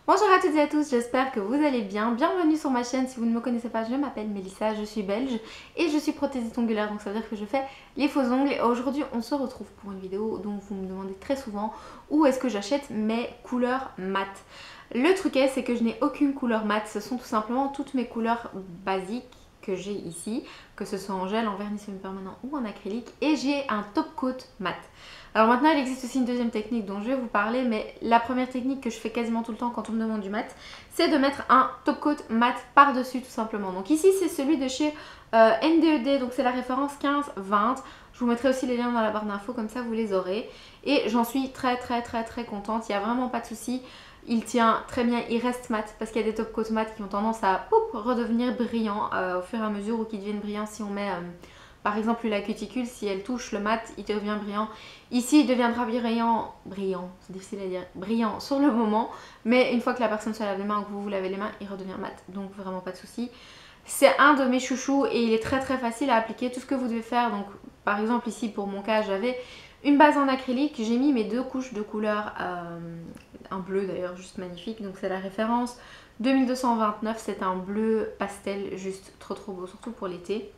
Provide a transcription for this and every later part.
Bonjour à toutes et à tous, j'espère que vous allez bien. Bienvenue sur ma chaîne. Si vous ne me connaissez pas, je m'appelle Mélissa, je suis belge et je suis prothésiste ongulaire, donc ça veut dire que je fais les faux ongles. Et aujourd'hui, on se retrouve pour une vidéo dont vous me demandez très souvent où est-ce que j'achète mes couleurs mat. Le truc est, c'est que je n'ai aucune couleur mat, ce sont tout simplement toutes mes couleurs basiques que j'ai ici, que ce soit en gel, en vernis semi-permanent ou en acrylique, et j'ai un top coat mat. Alors maintenant il existe aussi une deuxième technique dont je vais vous parler, mais la première technique que je fais quasiment tout le temps quand on me demande du mat, c'est de mettre un top coat mat par dessus tout simplement. Donc ici c'est celui de chez NDED, donc c'est la référence 15-20. Je vous mettrai aussi les liens dans la barre d'infos, comme ça vous les aurez. Et j'en suis très contente, il n'y a vraiment pas de souci. Il tient très bien, il reste mat parce qu'il y a des top coat mat qui ont tendance à redevenir brillants au fur et à mesure, ou qui deviennent brillants si on met par exemple la cuticule, si elle touche le mat, il devient brillant. Ici il deviendra brillant, c'est difficile à dire, brillant sur le moment, mais une fois que la personne se lave les mains ou que vous lavez les mains, il redevient mat, donc vraiment pas de souci. C'est un de mes chouchous et il est très facile à appliquer. Tout ce que vous devez faire, donc par exemple ici pour mon cas j'avais une base en acrylique, j'ai mis mes deux couches de couleur, un bleu d'ailleurs juste magnifique, donc c'est la référence 2229, c'est un bleu pastel juste trop beau, surtout pour l'été.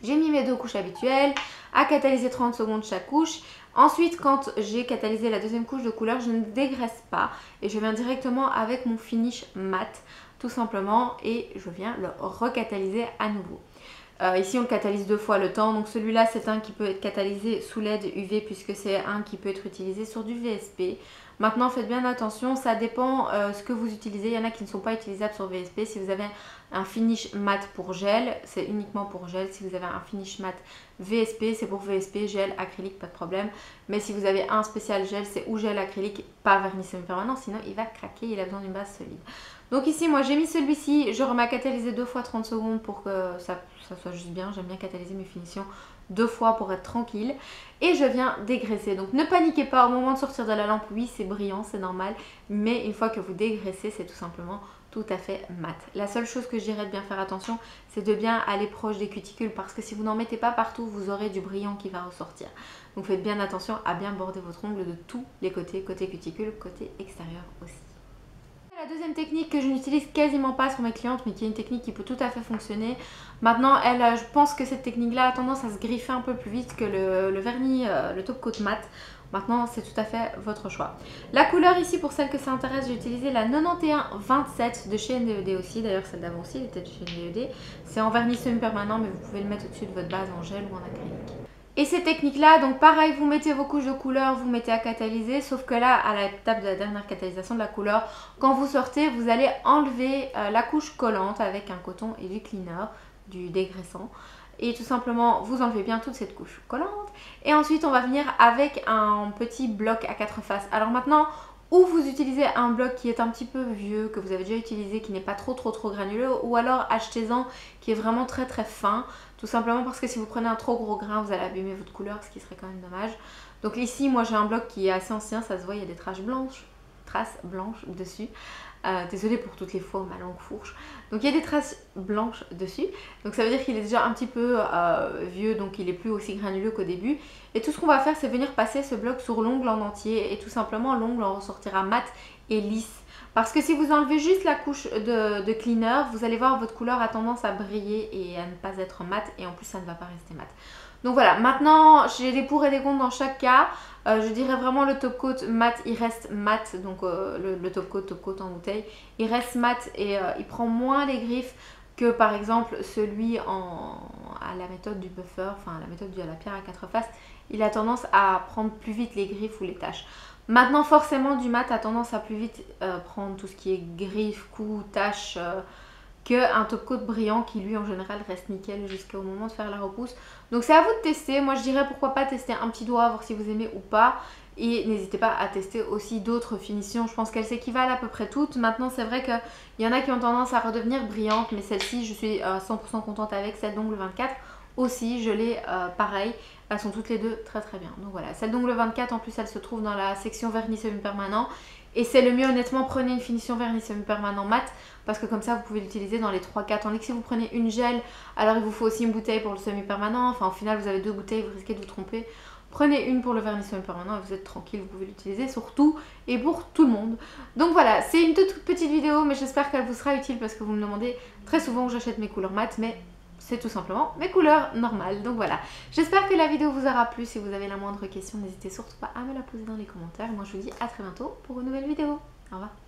J'ai mis mes deux couches habituelles, à catalyser 30 secondes chaque couche. Ensuite, quand j'ai catalysé la deuxième couche de couleur, je ne dégraisse pas et je viens directement avec mon finish mat tout simplement et je viens le recatalyser à nouveau. Ici on le catalyse deux fois le temps, donc celui-là c'est un qui peut être catalysé sous LED UV puisque c'est un qui peut être utilisé sur du VSP. Maintenant faites bien attention, ça dépend ce que vous utilisez, il y en a qui ne sont pas utilisables sur VSP. Si vous avez un finish mat pour gel, c'est uniquement pour gel. Si vous avez un finish mat VSP, c'est pour VSP, gel, acrylique, pas de problème. Mais si vous avez un spécial gel, c'est ou gel acrylique, pas vernis semi-permanent, sinon il va craquer, il a besoin d'une base solide. Donc ici moi j'ai mis celui-ci, je remets à catalyser deux fois 30 secondes pour que ça soit juste bien. J'aime bien catalyser mes finitions deux fois pour être tranquille. Et je viens dégraisser. Donc ne paniquez pas au moment de sortir de la lampe, oui c'est brillant, c'est normal. Mais une fois que vous dégraissez, c'est tout simplement tout à fait mat. La seule chose que je dirais de bien faire attention, c'est de bien aller proche des cuticules, parce que si vous n'en mettez pas partout, vous aurez du brillant qui va ressortir. Donc faites bien attention à bien border votre ongle de tous les côtés, côté cuticule, côté extérieur aussi. La deuxième technique que je n'utilise quasiment pas sur mes clientes, mais qui est une technique qui peut tout à fait fonctionner. Maintenant, je pense que cette technique-là a tendance à se griffer un peu plus vite que le vernis, le top coat mat. Maintenant, c'est tout à fait votre choix. La couleur ici, pour celle que ça intéresse, j'ai utilisé la 9127 de chez NDED aussi. D'ailleurs, celle d'avant aussi, elle était de chez NDED. C'est en vernis semi-permanent, mais vous pouvez le mettre au-dessus de votre base en gel ou en acrylique. Et ces techniques-là, donc pareil, vous mettez vos couches de couleur, vous mettez à catalyser, sauf que là, à l'étape de la dernière catalysation de la couleur, quand vous sortez, vous allez enlever la couche collante avec un coton et du cleaner, du dégraissant. Et tout simplement, vous enlevez bien toute cette couche collante. Et ensuite, on va venir avec un petit bloc à quatre faces. Alors maintenant, ou vous utilisez un bloc qui est un petit peu vieux, que vous avez déjà utilisé, qui n'est pas trop granuleux, ou alors achetez-en qui est vraiment très fin, tout simplement parce que si vous prenez un trop gros grain, vous allez abîmer votre couleur, ce qui serait quand même dommage. Donc ici, moi j'ai un bloc qui est assez ancien, ça se voit, il y a des traces blanches dessus. Désolée pour toutes les fois où ma langue fourche. Donc il y a des traces blanches dessus. Donc ça veut dire qu'il est déjà un petit peu vieux, donc il est plus aussi granuleux qu'au début. Et tout ce qu'on va faire, c'est venir passer ce bloc sur l'ongle en entier. Et tout simplement, l'ongle en ressortira mat et lisse. Parce que si vous enlevez juste la couche de cleaner, vous allez voir votre couleur a tendance à briller et à ne pas être mat. Et en plus, ça ne va pas rester mat. Donc voilà, maintenant j'ai des pour et des contre dans chaque cas. Je dirais vraiment le top coat mat, il reste mat, donc le top coat en bouteille, il reste mat et il prend moins les griffes que par exemple celui à la méthode du buffer, enfin la méthode à la pierre à quatre faces. Il a tendance à prendre plus vite les griffes ou les taches. Maintenant forcément du mat a tendance à plus vite prendre tout ce qui est griffes, coups, taches, qu'un top coat brillant qui lui en général reste nickel jusqu'au moment de faire la repousse. Donc c'est à vous de tester, moi je dirais pourquoi pas tester un petit doigt, voir si vous aimez ou pas. Et n'hésitez pas à tester aussi d'autres finitions, je pense qu'elles s'équivalent à peu près toutes. Maintenant c'est vrai qu'il y en a qui ont tendance à redevenir brillantes, mais celle-ci je suis 100% contente avec. Celle d'ongle 24 aussi, je l'ai pareil. Elles sont toutes les deux très bien. Donc voilà, celle d'ongle 24 en plus elle se trouve dans la section vernis semi-permanent. Et c'est le mieux honnêtement, prenez une finition vernis semi-permanent mat, parce que comme ça vous pouvez l'utiliser dans les 3 cas. Tandis que si vous prenez une gel, alors il vous faut aussi une bouteille pour le semi-permanent. Enfin au final vous avez deux bouteilles, vous risquez de vous tromper. Prenez une pour le vernis semi-permanent et vous êtes tranquille, vous pouvez l'utiliser sur tout et pour tout le monde. Donc voilà, c'est une toute petite vidéo, mais j'espère qu'elle vous sera utile parce que vous me demandez très souvent où j'achète mes couleurs mat, mais c'est tout simplement mes couleurs normales. Donc voilà, j'espère que la vidéo vous aura plu. Si vous avez la moindre question, n'hésitez surtout pas à me la poser dans les commentaires. Moi je vous dis à très bientôt pour une nouvelle vidéo. Au revoir.